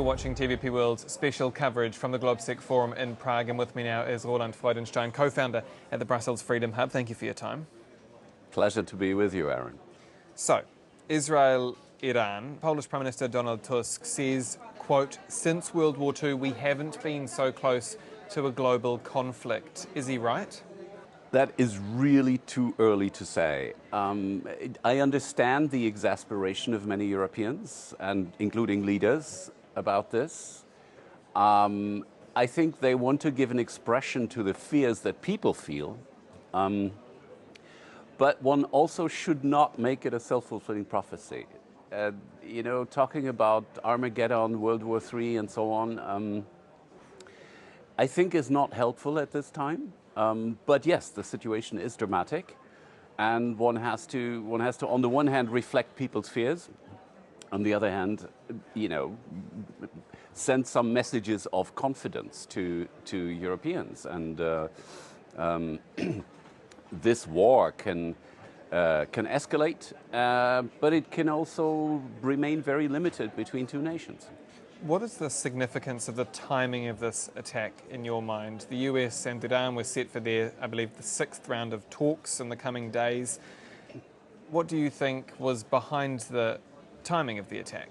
You're watching TVP World's special coverage from the GlobSec Forum in Prague, and with me now is Roland Freudenstein, co-founder at the Brussels Freedom Hub. Thank you for your time. Pleasure to be with you, Aaron. So, Israel, Iran. Polish Prime Minister Donald Tusk says, quote, "Since World War II, we haven't been so close to a global conflict." Is he right? That is really too early to say. I understand the exasperation of many Europeans, and including leaders, about this. I think they want to give an expression to the fears that people feel. But one also should not make it a self-fulfilling prophecy. Talking about Armageddon, World War III, and so on, I think is not helpful at this time. But yes, the situation is dramatic, and one has to, on the one hand, reflect people's fears, on the other hand, send some messages of confidence to Europeans. And this war can escalate, but it can also remain very limited between two nations. What is the significance of the timing of this attack in your mind? The US and Iran were set for their, I believe, the 6th round of talks in the coming days. What do you think was behind the timing of the attack?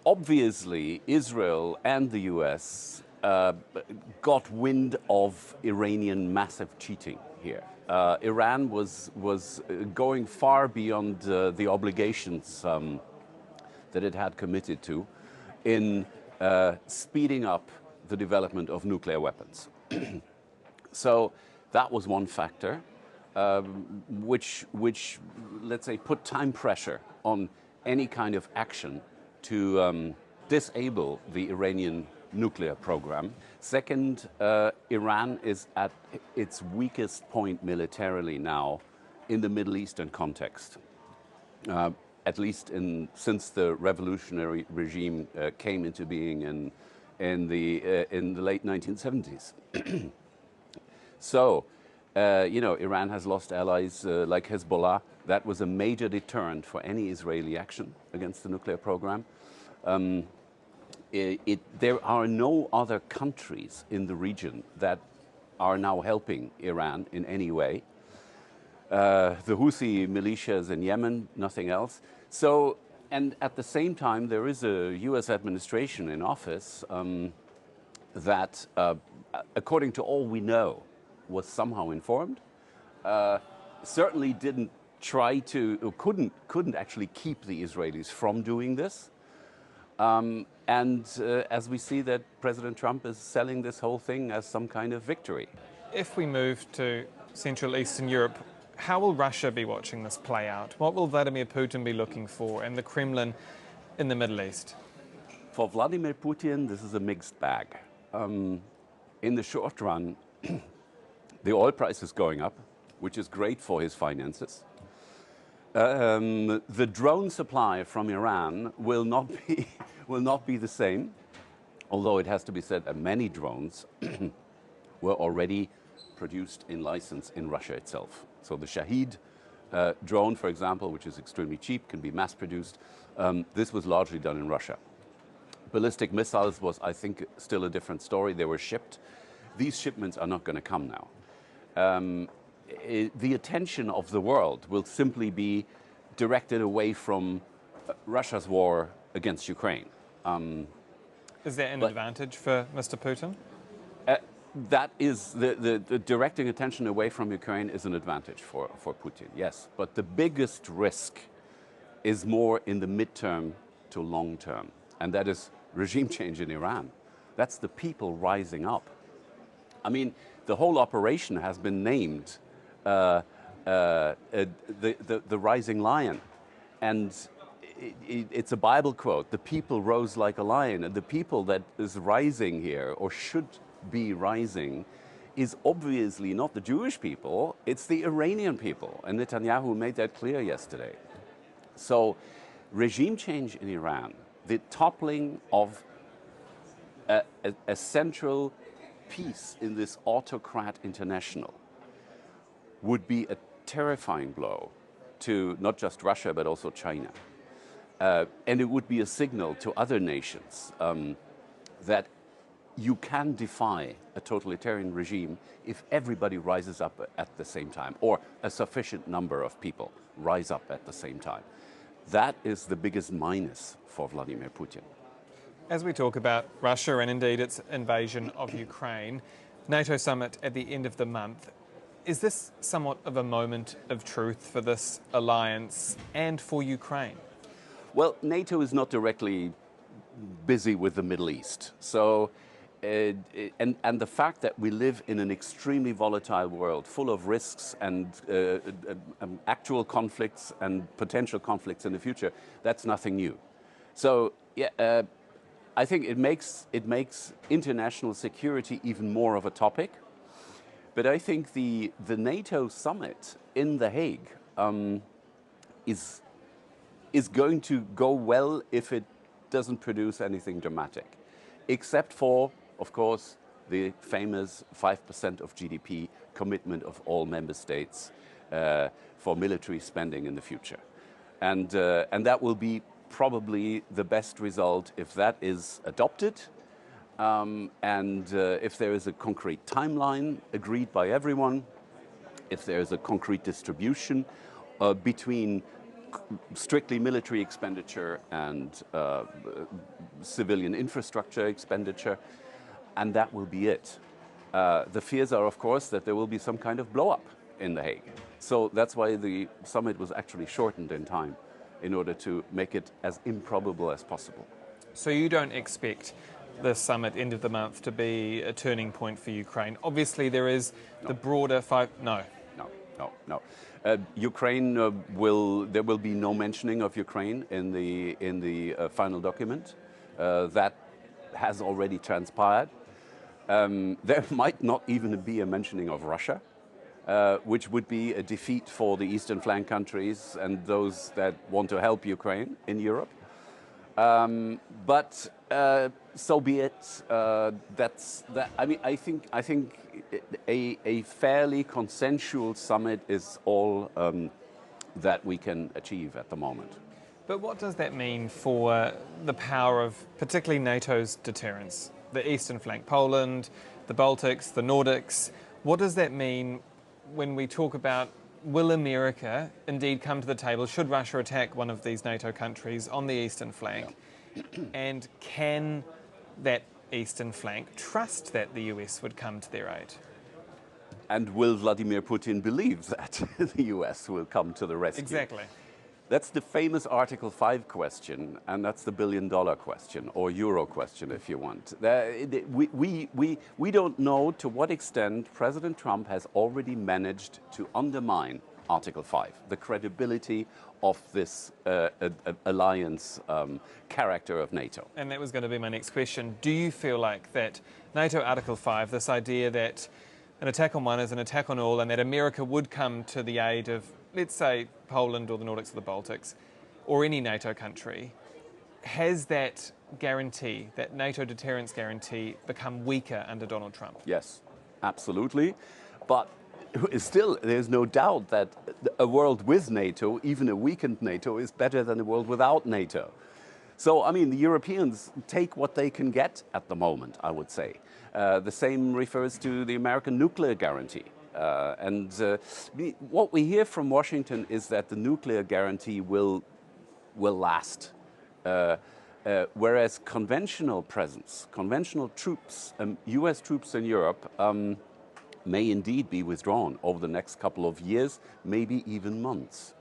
Obviously, Israel and the US got wind of Iranian massive cheating here. Iran was going far beyond the obligations that it had committed to in speeding up the development of nuclear weapons. So that was one factor, which, let's say, put time pressure on any kind of action to disable the Iranian nuclear program. Second, Iran is at its weakest point militarily now in the Middle Eastern context. At least since the revolutionary regime came into being in the late 1970s. So, Iran has lost allies like Hezbollah. That was a major deterrent for any Israeli action against the nuclear program. There are no other countries in the region that are now helping Iran in any way. The Houthi militias in Yemen, nothing else. So, and at the same time, there is a US administration in office that, according to all we know, was somehow informed, certainly didn't try to, or couldn't actually keep the Israelis from doing this. As we see that President Trump is selling this whole thing as some kind of victory. If we move to Central Eastern Europe, how will Russia be watching this play out? What will Vladimir Putin be looking for, and the Kremlin in the Middle East? For Vladimir Putin, this is a mixed bag. In the short run, the oil price is going up, which is great for his finances. The drone supply from Iran will not be the same, although it has to be said that many drones were already produced in license in Russia itself. So the Shahid drone, for example, which is extremely cheap, can be mass produced. This was largely done in Russia. Ballistic missiles was, I think, still a different story. They were shipped. These shipments are not going to come now. The attention of the world will simply be directed away from Russia's war against Ukraine. Is there an advantage for Mr. Putin? That is, the directing attention away from Ukraine is an advantage for Putin, yes. But the biggest risk is more in the midterm to long term, and that is regime change in Iran. That's the people rising up. I mean, the whole operation has been named the rising lion, and it's a Bible quote. The people rose like a lion, and the people that is rising here, or should be rising, is obviously not the Jewish people, it's the Iranian people, and Netanyahu made that clear yesterday. So regime change in Iran, the toppling of a central piece in this autocrat international, would be a terrifying blow to not just Russia but also China. And it would be a signal to other nations that you can defy a totalitarian regime if everybody rises up at the same time, or a sufficient number of people rise up at the same time. That is the biggest minus for Vladimir Putin. As we talk about Russia and indeed its invasion of Ukraine, NATO summit at the end of the month, is this somewhat of a moment of truth for this alliance and for Ukraine? Well, NATO is not directly busy with the Middle East. So, and the fact that we live in an extremely volatile world full of risks and actual conflicts and potential conflicts in the future, that's nothing new. So, yeah, I think it makes international security even more of a topic. But I think the NATO summit in The Hague is going to go well if it doesn't produce anything dramatic, except for, of course, the famous 5% of GDP commitment of all member states for military spending in the future. And that will be probably the best result if that is adopted, and if there is a concrete timeline agreed by everyone, if there is a concrete distribution between strictly military expenditure and civilian infrastructure expenditure, and that will be it. The fears are, of course, that there will be some kind of blow-up in The Hague. So that's why the summit was actually shortened in time, in order to make it as improbable as possible. So you don't expect the summit end of the month to be a turning point for Ukraine? Obviously there is the broader No. Ukraine there will be no mentioning of Ukraine in the final document. That has already transpired. There might not even be a mentioning of Russia, which would be a defeat for the eastern flank countries and those that want to help Ukraine in Europe. But so be it. I mean, I think a fairly consensual summit is all that we can achieve at the moment. But what does that mean for the power of particularly NATO's deterrence? The eastern flank, Poland, the Baltics, the Nordics. What does that mean when we talk about, will America indeed come to the table should Russia attack one of these NATO countries on the eastern flank? And can that eastern flank trust that the US would come to their aid? And will Vladimir Putin believe that the US will come to the rescue? Exactly. That's the famous Article 5 question, and that's the billion-dollar question, or euro question if you want. We don't know to what extent President Trump has already managed to undermine Article 5, the credibility of this alliance character of NATO. And that was going to be my next question. Do you feel like that NATO Article 5, this idea that an attack on one is an attack on all, and that America would come to the aid of, let's say, Poland or the Nordics or the Baltics, or any NATO country, has that guarantee, that NATO deterrence guarantee, become weaker under Donald Trump? Yes, absolutely. But still, there's no doubt that a world with NATO, even a weakened NATO, is better than a world without NATO. So, I mean, the Europeans take what they can get at the moment, I would say. The same refers to the American nuclear guarantee. What we hear from Washington is that the nuclear guarantee will last. Whereas conventional presence, conventional troops, US troops in Europe, may indeed be withdrawn over the next couple of years, maybe even months.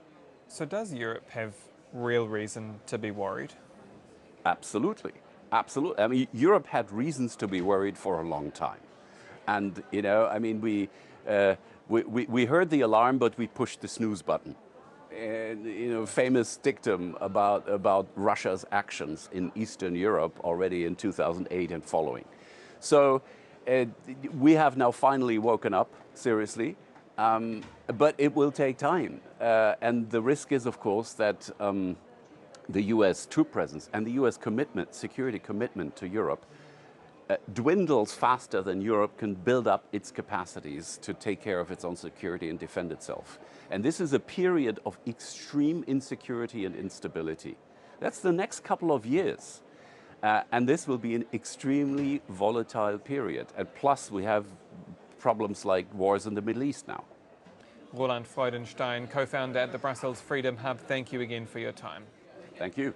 So does Europe have real reason to be worried? Absolutely. Absolutely. I mean, Europe had reasons to be worried for a long time. And, you know, I mean, we heard the alarm, but we pushed the snooze button. And, you know, famous dictum about Russia's actions in Eastern Europe already in 2008 and following. So we have now finally woken up, seriously, but it will take time. And the risk is, of course, that the US troop presence and the US commitment, security commitment to Europe, dwindles faster than Europe can build up its capacities to take care of its own security and defend itself. And this is a period of extreme insecurity and instability That's the next couple of years. And this will be an extremely volatile period. And plus, we have problems like wars in the Middle East now. Roland Freudenstein, co-founder at the Brussels Freedom Hub, thank you again for your time. Thank you.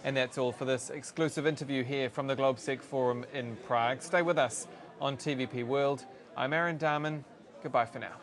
And that's all for this exclusive interview here from the GlobeSec Forum in Prague. Stay with us on TVP World. I'm Aaron Dahmen. Goodbye for now.